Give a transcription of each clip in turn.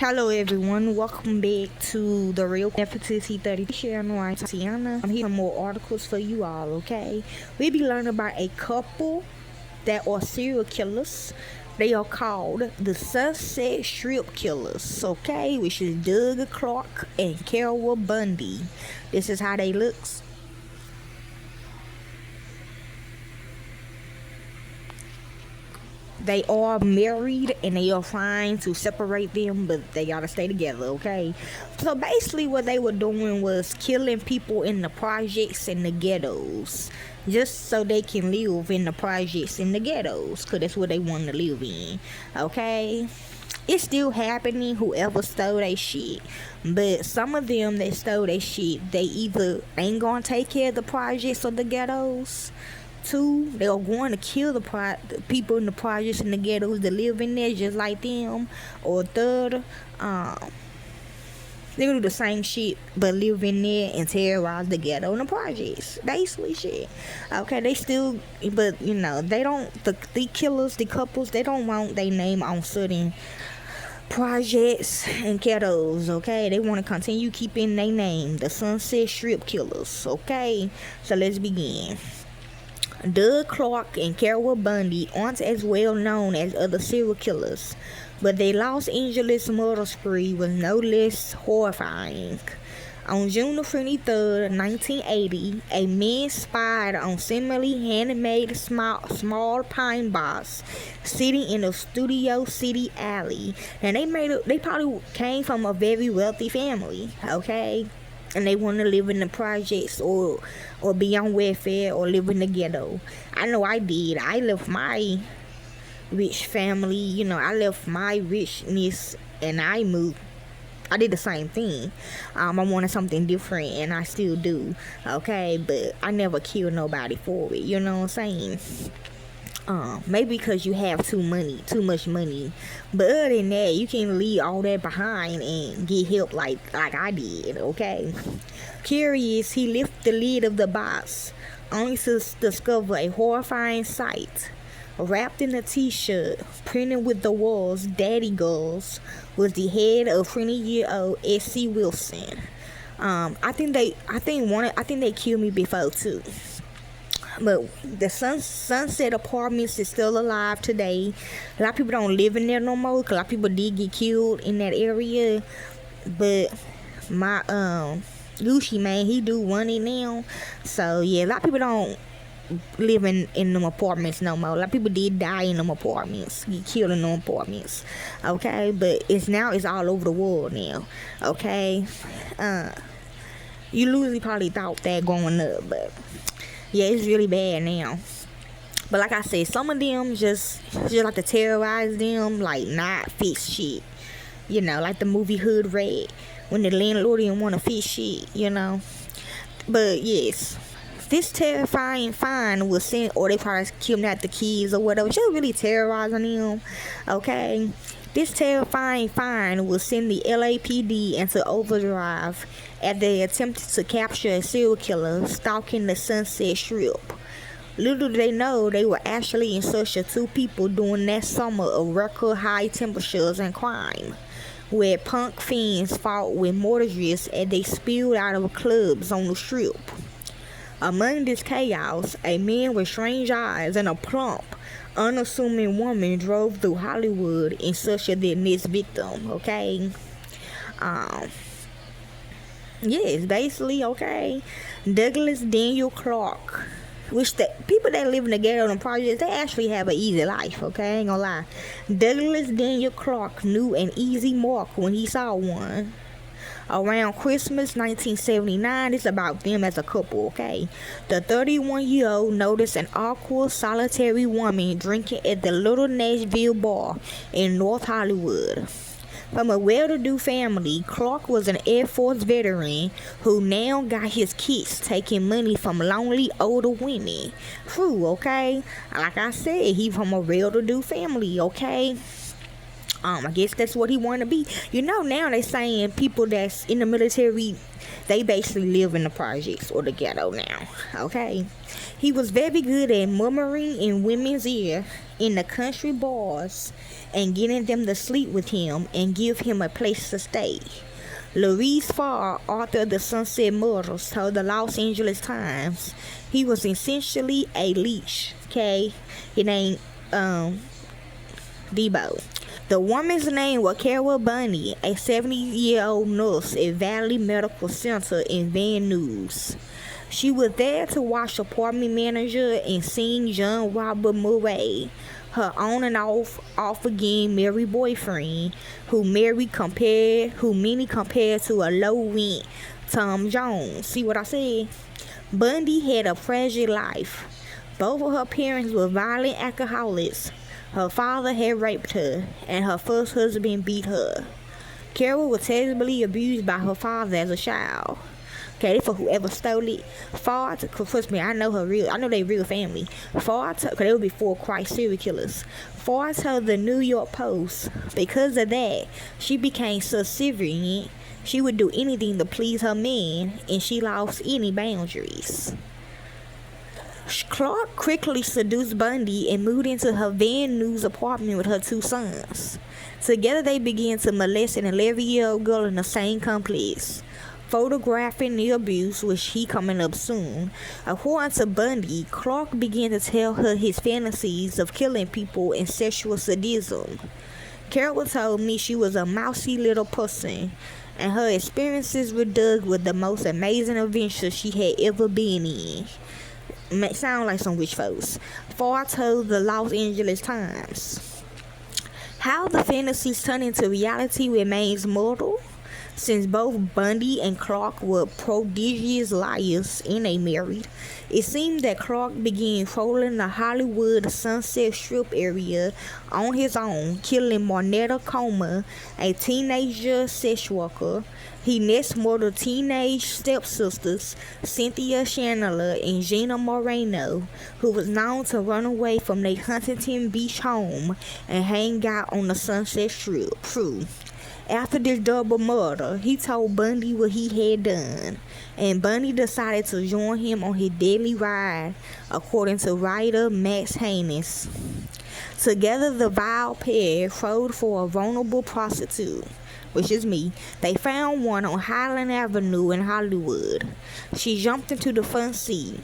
Hello everyone, welcome back to the Real Nefertiti 30 Sharon White Tiana. I'm here with more articles for you all, okay? We'll be learning about a couple that are serial killers. They are called the Sunset Strip Killers, okay? Which is Doug Clark and Carol Bundy. This is how they looks. They are married and they are trying to separate them, but they gotta stay together, okay? So basically, what they were doing was killing people in the projects and the ghettos, just so they can live in the projects and the ghettos, because that's what they want to live in, okay? It's still happening, whoever stole their shit. But some of them that stole their shit, they either ain't gonna take care of the projects or the ghettos. Two, they are going to kill the people in the projects and the ghettos that live in there just like them. Or third, they gonna do the same shit but live in there and terrorize the ghetto and the projects. Basically shit. Okay, they still, but you know, they don't, the killers, the couples, they don't want their name on certain projects and ghettos, okay? They want to continue keeping their name, the Sunset Strip Killers, okay? So let's begin. Doug Clark and Carol Bundy aren't as well known as other serial killers, but their Los Angeles murder spree was no less horrifying. On June 23rd, 1980, a man spied on seemingly handmade small pine box sitting in a Studio City alley. And they probably came from a very wealthy family, okay? And they want to live in the projects or be on welfare or live in the ghetto. I know I did. I left my rich family, you know, I left my richness and I moved. I did the same thing. I wanted something different and I still do, okay? But I never killed nobody for it, you know what I'm saying? Maybe because you have too much money. But other than that, you can leave all that behind and get help like I did, okay? Curious, he lifted the lid of the box, only to discover a horrifying sight. Wrapped in a t-shirt, printed with the words "Daddy Girls," was the head of 20-year-old S.C. Wilson. I think they killed me before too. But the Sunset Apartments is still alive today. A lot of people don't live in there no more, because a lot of people did get killed in that area. But my Gucci man, he do run it now. So yeah, a lot of people don't live in them apartments no more. A lot of people did die in them apartments, get killed in them apartments. Okay, but it's all over the world now. Okay, you loosely probably thought that growing up, but yeah, it's really bad now. But like I said, some of them just like to terrorize them, like not fix shit. You know, like the movie Hood Rat, when the landlord didn't want to fix shit, you know. But yes, this terrifying find was sent, or they probably kidnapped the kids or whatever, just really terrorizing them, okay? This terrifying find will send the LAPD into overdrive as they attempted to capture a serial killer stalking the Sunset Strip. Little did they know they were actually in search of two people during that summer of record high temperatures and crime, where punk fiends fought with mortgages as they spilled out of clubs on the strip. Among this chaos, a man with strange eyes and a plump, unassuming woman drove through Hollywood in search of their next victim, okay? Yes, basically, okay? Douglas Daniel Clark, which the people that live in the ghetto and projects, they actually have an easy life, okay? Ain't gonna lie. Douglas Daniel Clark knew an easy mark when he saw one. Around Christmas 1979, it's about them as a couple, okay? The 31-year-old noticed an awkward, solitary woman drinking at the Little Nashville bar in North Hollywood. From a well-to-do family, Clark was an Air Force veteran who now got his kicks taking money from lonely older women. True, okay? Like I said, he from a well-to-do family, okay? I guess that's what he wanted to be. You know, now they saying people that's in the military, they basically live in the projects or the ghetto now, okay? He was very good at murmuring in women's ear in the country bars and getting them to sleep with him and give him a place to stay. Louise Farr, author of the Sunset Murders, told the Los Angeles Times he was essentially a leech. Okay, his name Debo. The woman's name was Carol Bundy, a 70-year-old nurse at Valley Medical Center in Van Nuys. She was there to watch apartment manager and seeing John Robert Murray, her on and off again married boyfriend, who many compared to a low rent Tom Jones. See what I said? Bundy had a fragile life. Both of her parents were violent alcoholics. Her father had raped her, and her first husband beat her. Carol was terribly abused by her father as a child. Okay, for whoever stole it. Far, trust me, I know they real family. Far, because they were before Christ serial killers. Far told the New York Post, because of that, she became subservient. She would do anything to please her man, and she lost any boundaries. Clark quickly seduced Bundy and moved into her Van Nuys apartment with her 2 sons. Together they began to molest an 11-year-old girl in the same complex, photographing the abuse, which he coming up soon. According to Bundy, Clark began to tell her his fantasies of killing people and sexual sadism. Carol told me she was a mousy little person, and her experiences with Doug were the most amazing adventures she had ever been in. Sound like some rich folks. Farr told the Los Angeles Times, how the fantasies turn into reality remains mortal. Since both Bundy and Clark were prodigious liars and they married, it seemed that Clark began trolling the Hollywood Sunset Strip area on his own, killing Monetta Comer, a teenager sex worker. He next murdered teenage stepsisters Cynthia Chandler and Gina Moreno, who was known to run away from their Huntington Beach home and hang out on the Sunset Strip. After this double murder, he told Bundy what he had done, and Bundy decided to join him on his deadly ride, according to writer Max Haynes. Together, the vile pair rode for a vulnerable prostitute, which is me. They found one on Highland Avenue in Hollywood. She jumped into the front seat.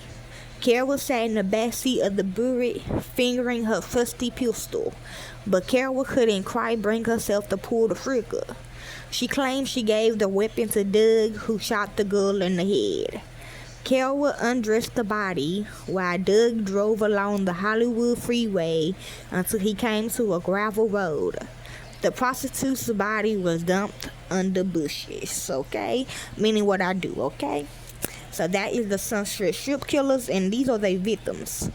Carol sat in the back seat of the Buick, fingering her trusty pistol, but Carol couldn't quite bring herself to pull the trigger. She claimed she gave the weapon to Doug, who shot the girl in the head. Carol undressed the body while Doug drove along the Hollywood freeway until he came to a gravel road. The prostitute's body was dumped under bushes, okay? Meaning what I do, okay? So that is the Sunset Strip killers, and these are their victims,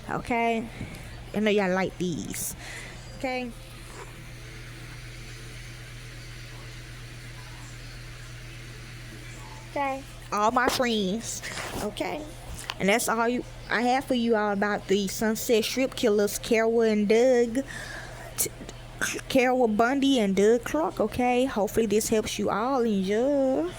okay? I know y'all like these, okay? Okay, all my friends, okay? And that's all I have for you all about the Sunset Strip killers, Carol Bundy and Doug Clark, okay? Hopefully this helps you all. Enjoy.